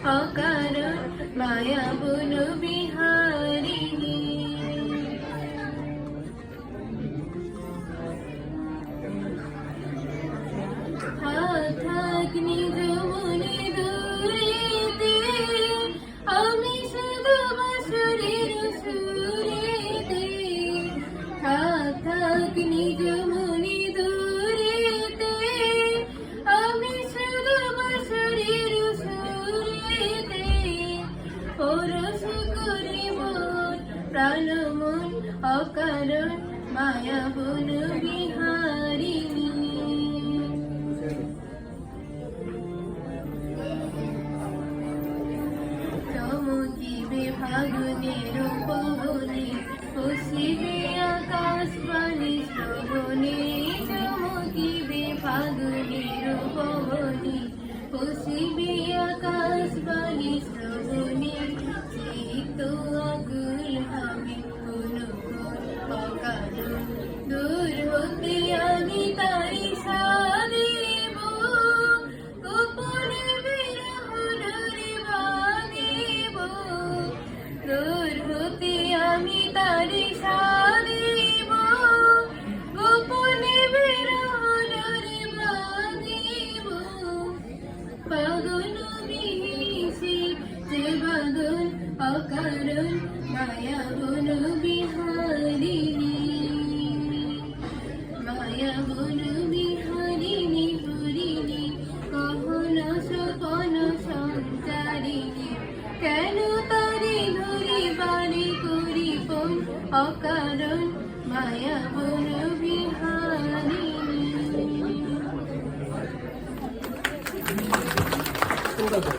অকারণ মায়া বন বিহারিণী। থাক নিজ মনে দূরেতে, আমি শুধু বাঁশির সুরেতে। থাক নিজ মনে দূরেতে, আমি শুধু বাঁশির সুরেতে। পরশ করে মন প্রাণ মন অকারণ মায়া বন বিহারিণী। চমকিবে ফাগুনের পবনে, খুশিবে আকাশ বাণী শ্রবণে। চমকিবে ফাগুনের পবনে, খুশিবে আকাশ বাণী শ্রবণে। চিত্ত আকুল হবে কোন অকারণ, দূর হতে আমি তারি সারিব। গোপনে বিরহ ডোরে বাঁধিব, দূর হতে আমি তারি সারিব। গোপনে বিরহ ডোরে বাঁধিব। পাগল বিহিসি যে বাঁধন অকারণ মায়া বন বিহারিণী। মায়া বন বিহারিণী হরিণী, কহন সপন সঞ্চারিণী। কেন তারে ধরি বারে করি কোন অকারণ মায়া বন